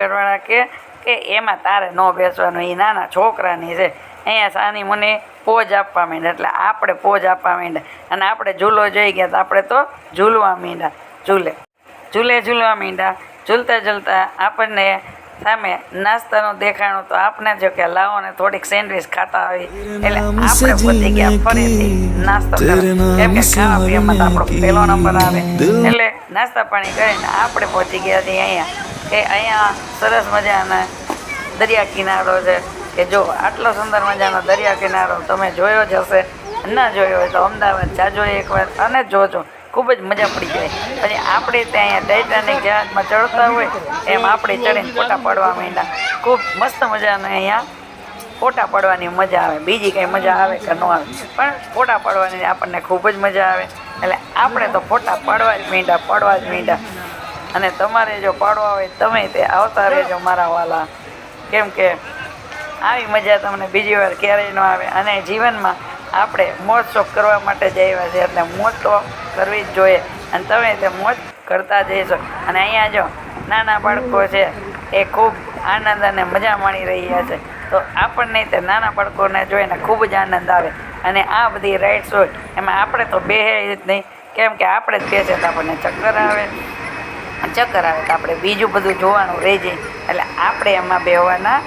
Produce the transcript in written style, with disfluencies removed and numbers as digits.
ઘરવાળા કે એમાં તારે ન બેસવાનું, એ નાના છોકરાની છે. અહીંયા સાની મને પોજ આપવા માંડ્યા, એટલે આપણે પોજ આપવા માંડ્યા અને આપણે ઝૂલો જોઈ ગયા તો આપણે તો ઝૂલવા માંડ્યા. ઝૂલવા માંડ્યા. ઝૂલતા ઝૂલતા આપણને સામે નાસ્તાનું દેખાણું તો આપણે જો કે લાવો ને થોડીક સેન્ડવીચ ખાતા આવી, એટલે આપણે પહોંચી ગયા ફરીથી નાસ્તો કરવા. કેમ કે ખાવા પીવામાં તો આપણો પહેલો નંબર આવે, એટલે નાસ્તા પાણી કરીને આપણે પહોંચી ગયા છીએ અહીંયા સરસ મજાના દરિયા કિનારો છે. કે જો આટલો સુંદર મજાનો દરિયા કિનારો તમે જોયો જ હશે, ના જોયો હોય તો અમદાવાદ જાજો એકવાર અને જોજો, ખૂબ જ મજા પડી જાય. પછી આપણે ત્યાં અહીંયા ટાઇટાનિક જહાજમાં ચડતા હોય એમ આપણે ચડીને ફોટા પાડવા માંડ્યા. ખૂબ મસ્ત મજાનો અહીંયા ફોટા પાડવાની મજા આવે, બીજી કંઈ મજા આવે કે ન આવે, પણ ફોટા પાડવાની આપણને ખૂબ જ મજા આવે. એટલે આપણે તો ફોટા પાડવા જ માંડ્યા. અને તમારે જો પાડવા હોય તમે તે આવતા રહેજો મારા વાલા, કેમ કે આવી મજા તમને બીજી વાર ક્યારેય ન આવે. અને જીવનમાં આપણે મોજ શોખ કરવા માટે જ આવ્યા છે, એટલે મોજ તો કરવી જ જોઈએ અને તમે તે મોજ કરતા જઈશો. અને અહીંયા જો નાના બાળકો છે એ ખૂબ આનંદ અને મજા માણી રહ્યા છે, તો આપણને તે નાના બાળકોને જોઈને ખૂબ જ આનંદ આવે. અને આ બધી રાઇડ્સ હોય એમાં આપણે તો બેસે જ નહીં, કેમ કે આપણે જ બેસે તો આપણને ચક્કર આવે તો આપણે બીજું બધું જોવાનું રહી જાય, એટલે આપણે એમાં બેહવાના